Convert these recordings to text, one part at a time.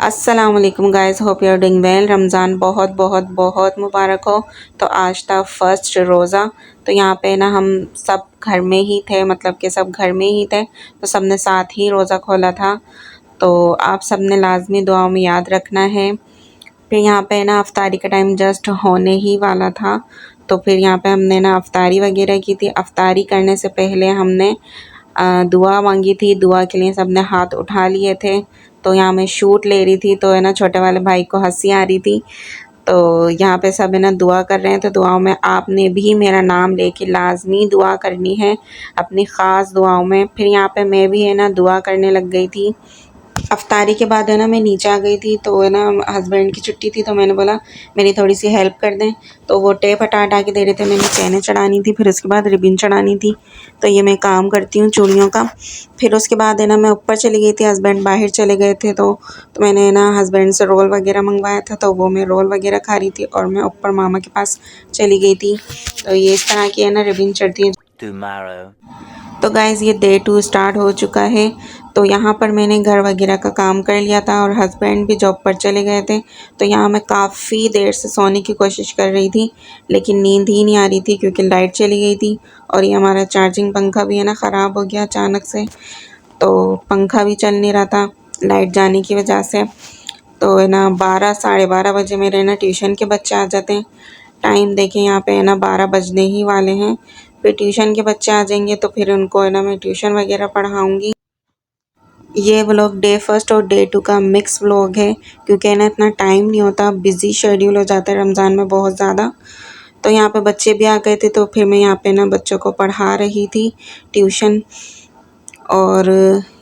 अस्सलाम वालेकुम guys, hope you are doing well. Ramzan बहुत बहुत बहुत मुबारक हो। तो आज था फर्स्ट रोज़ा। तो यहाँ पे ना हम सब घर में ही थे, मतलब कि सब घर में ही थे, तो सब ने साथ ही रोज़ा खोला था। तो आप सब ने लाजमी दुआओं में याद रखना है। फिर यहाँ पे ना अफ्तारी का टाइम जस्ट होने ही वाला था, तो फिर यहाँ पे हमने ना अफ्तारी वगैरह की थी। अफ्तारी करने से पहले हमने दुआ मांगी थी। दुआ के लिए सब ने हाथ उठा लिए थे। तो यहाँ मैं शूट ले रही थी, तो है ना छोटे वाले भाई को हंसी आ रही थी। तो यहाँ पे सब है ना दुआ कर रहे हैं, तो दुआओं में आपने भी मेरा नाम लेके लाजमी दुआ करनी है, अपनी ख़ास दुआओं में। फिर यहाँ पे मैं भी है ना दुआ करने लग गई थी। अफ्तारी के बाद है ना मैं नीचे आ गई थी, तो है ना हस्बैंड की छुट्टी थी, तो मैंने बोला मेरी थोड़ी सी हेल्प कर दें। तो वो टेप हटा के दे रहे थे। मैंने चैनें चढ़ानी थी, फिर उसके बाद रिबिन चढ़ानी थी। तो ये मैं काम करती हूँ चूड़ियों का। फिर उसके बाद है ना मैं ऊपर चली गई थी, हस्बैंड बाहर चले गए थे। तो मैंने ना हस्बैंड से रोल वगैरह मंगवाया था, तो वो मैं रोल वगैरह खा रही थी और मैं ऊपर मामा के पास चली गई थी। तो ये इस तरह की है ना रिबिन चढ़ती है। तो गाइज़ ये डे 2 स्टार्ट हो चुका है। तो यहाँ पर मैंने घर वगैरह का काम कर लिया था और हस्बैंड भी जॉब पर चले गए थे। तो यहाँ मैं काफ़ी देर से सोने की कोशिश कर रही थी, लेकिन नींद ही नहीं आ रही थी क्योंकि लाइट चली गई थी। और ये हमारा चार्जिंग पंखा भी है ना ख़राब हो गया अचानक से, तो पंखा भी चल नहीं रहा था लाइट जाने की वजह से। तो है ना 12 साढ़े 12 बजे मेरे ना ट्यूशन के बच्चे आ जाते हैं। टाइम देखें यहाँ पे है ना 12 बजने ही वाले हैं। फिर ट्यूशन के बच्चे आ जाएंगे, तो फिर उनको है ना मैं ट्यूशन वगैरह पढ़ाऊँगी। ये व्लॉग डे फर्स्ट और डे 2 का मिक्स व्लॉग है, क्योंकि ना इतना टाइम नहीं होता, बिज़ी शेड्यूल हो जाता है रमज़ान में बहुत ज़्यादा। तो यहाँ पे बच्चे भी आ गए थे, तो फिर मैं यहाँ पे ना बच्चों को पढ़ा रही थी ट्यूशन। और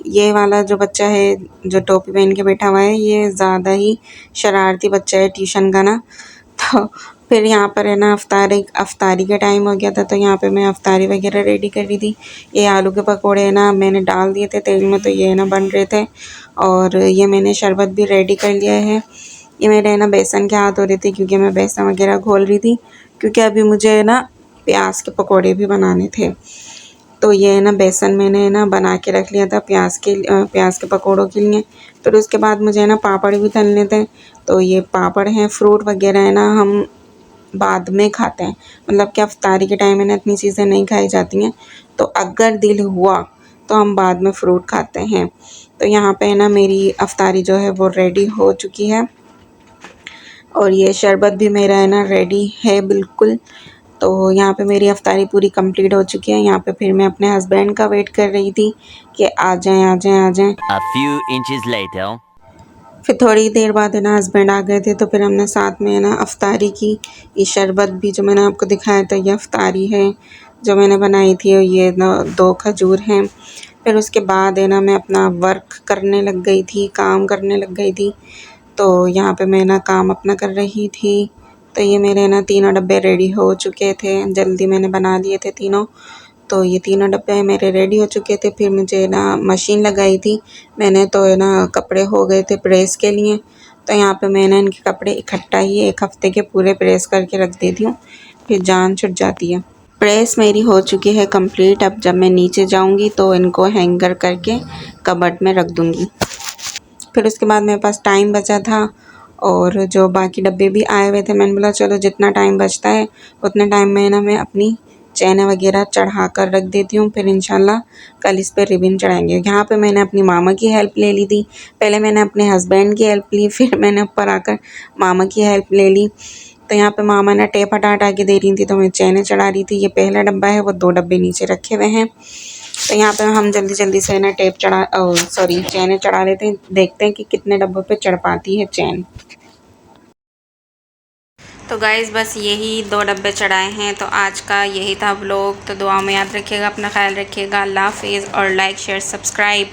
ये वाला जो बच्चा है जो टोपी पहन के बैठा हुआ है, ये ज़्यादा ही शरारती बच्चा है ट्यूशन का ना। तो फिर यहाँ पर है ना अफ्तारी का टाइम हो गया था, तो यहाँ पे मैं अफ्तारी वगैरह रेडी कर रही थी। ये आलू के पकोड़े है ना मैंने डाल दिए थे तेल में, तो ये है ना बन रहे थे। और ये मैंने शरबत भी रेडी कर लिया है। ये मेरे है ना बेसन के हाथ हो रहे थे, क्योंकि मैं बेसन वगैरह घोल रही थी, क्योंकि अभी मुझे है ना प्याज के पकौड़े भी बनाने थे। तो ये है ना बेसन मैंने है ना बना के रख लिया था प्याज के पकौड़ों के लिए। फिर उसके बाद मुझे है ना पापड़ भी तलने थे। तो ये पापड़ हैं, फ्रूट वगैरह है ना हम बाद में खाते हैं, मतलब कि अफ्तारी के टाइम में ना इतनी चीज़ें नहीं खाई जाती हैं। तो अगर दिल हुआ तो हम बाद में फ्रूट खाते हैं। तो यहाँ पे है ना मेरी अफ्तारी जो है वो रेडी हो चुकी है, और ये शरबत भी मेरा है ना रेडी है बिल्कुल। तो यहाँ पे मेरी अफ्तारी पूरी कंप्लीट हो चुकी है। यहाँ पे फिर मैं अपने हस्बैंड का वेट कर रही थी कि आ जाएं आ जाएं आ जाएं। A few inches later. फिर थोड़ी देर बाद है ना हस्बैंड आ गए थे, तो फिर हमने साथ में है ना अफ्तारी की। ये शरबत भी जो मैंने आपको दिखाया था ये अफ्तारी है जो मैंने बनाई थी, और ये ना 2 खजूर हैं। फिर उसके बाद है ना मैं अपना वर्क करने लग गई थी, काम करने लग गई थी। तो यहाँ पे मैं ना काम अपना कर रही थी। तो ये मेरे ना 3 डब्बे रेडी हो चुके थे, जल्दी मैंने बना लिए थे तीनों। तो ये 3 डब्बे मेरे रेडी हो चुके थे। फिर मुझे ना मशीन लगाई थी मैंने, तो है ना कपड़े हो गए थे प्रेस के लिए। तो यहाँ पे मैंने इनके कपड़े इकट्ठा ही 1 हफ़्ते के पूरे प्रेस करके रख देती हूँ, फिर जान छुट जाती है। प्रेस मेरी हो चुकी है कंप्लीट। अब जब मैं नीचे जाऊँगी तो इनको हैंगर करके कबर्ड में रख दूँगी। फिर उसके बाद मेरे पास टाइम बचा था, और जो बाकी डब्बे भी आए हुए थे, मैंने बोला चलो जितना टाइम बचता है उतने टाइम में ना मैं अपनी चैन वगैरह चढ़ा कर रख देती हूँ। फिर इंशाल्लाह कल इस पर रिबन चढ़ाएंगे। यहाँ पे मैंने अपनी मामा की हेल्प ले ली थी। पहले मैंने अपने हस्बैंड की हेल्प ली, फिर मैंने ऊपर आकर मामा की हेल्प ले ली। तो यहाँ पे मामा ने टेप हटा के दे रही थी, तो मैं चैनें चढ़ा रही थी। ये पहला डब्बा है, वो 2 डब्बे नीचे रखे हुए हैं। तो यहाँ पे हम जल्दी जल्दी से ना चैनें चढ़ा लेते हैं, देखते हैं कि कितने डब्बों पे चढ़ पाती है चैन। तो गाइज़ बस यही 2 डब्बे चढ़ाए हैं। तो आज का यही था व्लॉग। तो दुआ में याद रखिएगा, अपना ख्याल रखिएगा। अल्लाह हाफिज़, और लाइक शेयर सब्सक्राइब।